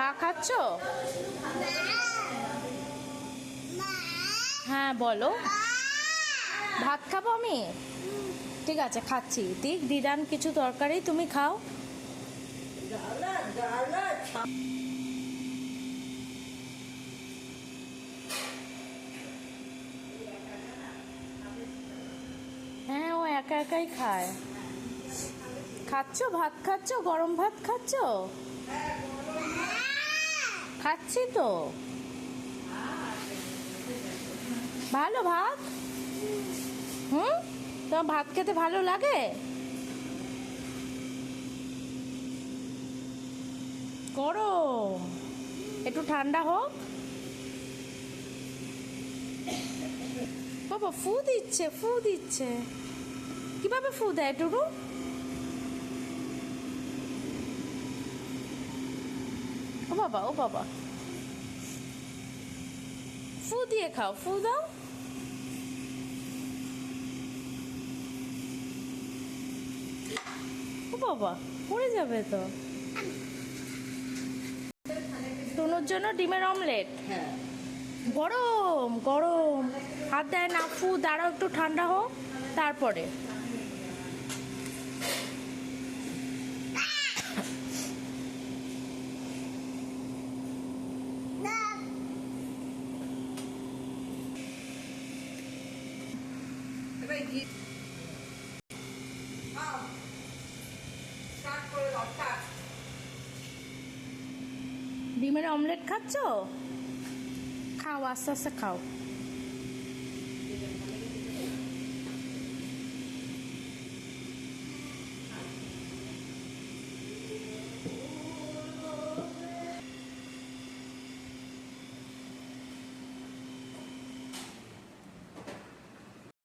চা খাচ্ছ? হ্যাঁ বলো। ভাত খাবো আমি? ঠিক আছে খাচ্ছি। দিদান কিছু তরকারি তুমি খাও। হ্যাঁ ও একা একাই খায়। খাচ্ছ? ভাত খাচ্ছ? গরম ভাত খাচ্ছ? খাচ্ছি তো। ভালো ভাত? তোমার ভাত খেতে ভালো লাগে? গরম, একটু ঠান্ডা হোক। বাবা ফু দিচ্ছে, ফু দিচ্ছে। কিভাবে ফু দেয় টুরু? ও বাবা, ও বাবা, ফু দিয়ে খাও, ফু দাও। ও বাবা, পড়ে যাবে তো। টুনুর জন্য ডিমের অমলেট। গরম গরম, হাত দেয় না। ফু দাঁড়াও, একটু ঠান্ডা হোক তারপরে। ডিমের অমলেট খাচ্ছ? খাও, আস্তে আস্তে খাও।